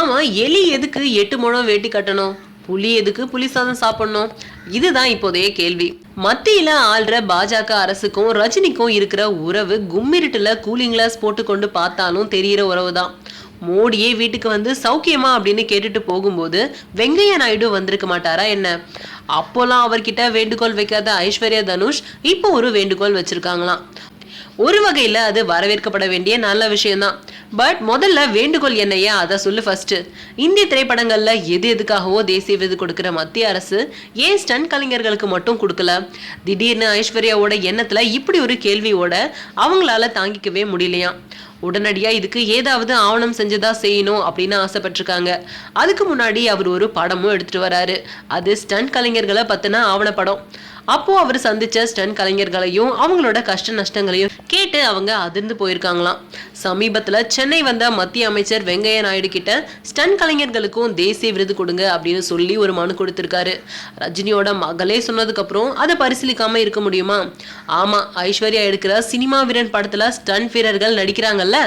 ஆமா, எலி எதுக்கு 8 முழம் வேட்டி கட்டணும், புலி எதுக்கு புலி சாதம் சாப்பிடணும்? இதுதான் இப்போதைய கேள்வி. மத்தியில ஆள்ற பாஜக அரசுக்கும் ரஜினிக்கும் இருக்கிற உறவு கும்மிருட்டுல கூலிங் கிளாஸ் போட்டு கொண்டு பார்த்தாலும் தெரியிற உறவுதான். மோடியே வீட்டுக்கு வந்து சௌக்கியமா அப்படின்னு கேட்டுட்டு போகும்போது வெங்கையா நாயுடு வந்திருக்க மாட்டாரா என்ன? அப்போலாம் அவர்கிட்ட வேண்டுகோள் வைக்காத ஐஸ்வர்யா தனுஷ் இப்போ ஒரு வேண்டுகோள் வச்சிருக்காங்களாம். ஒரு வகையில அது வரவேற்கப்பட வேண்டிய நல்ல விஷயம்தான். பட் முதல்ல வேண்டுகோள் என்னையா அதை சொல்லு ஃபர்ஸ்ட். இந்திய திரைப்படங்கள்ல எது எதுக்காகவோ தேசிய விருது கொடுக்கிற மத்திய அரசு ஏன் ஸ்டன் கலைஞர்களுக்கு மட்டும் கொடுக்கல? திடீர்னு ஐஸ்வர்யாவோட எண்ணத்துல இப்படி ஒரு கேள்வியோட அவங்களால தாங்கிக்கவே முடியலையா. உடனடியா இதுக்கு ஏதாவது ஆவணம் செஞ்சதா செய்யணும் அப்படின்னு ஆசைப்பட்டிருக்காங்க. அதுக்கு முன்னாடி அவர் ஒரு படமும் எடுத்துட்டு வராரு. அது ஸ்டன் கலைஞர்களை பத்தின ஆவணப்படம். அப்போ அவர் சந்திச்ச ஸ்டன் கலைஞர்களையும் அவங்களோட கஷ்ட நஷ்டங்களையும் கேட்டு அவங்க அதிர்ந்து போயிருக்காங்களாம். சமீபத்துல சென்னை வந்த மத்திய அமைச்சர் வெங்கையா நாயுடு கிட்ட ஸ்டன் கலைஞர்களுக்கும் தேசிய விருது கொடுங்க அப்படின்னு சொல்லி ஒரு மனு கொடுத்திருக்காரு. ரஜினியோட மகளே சொன்னதுக்கு அப்புறம் அதை பரிசீலிக்காம இருக்க முடியுமா? ஆமா, ஐஸ்வர்யா எடுக்கிற சினிமா வீரன் படத்துல ஸ்டன் வீரர்கள் நடிக்கிறாங்கல்ல.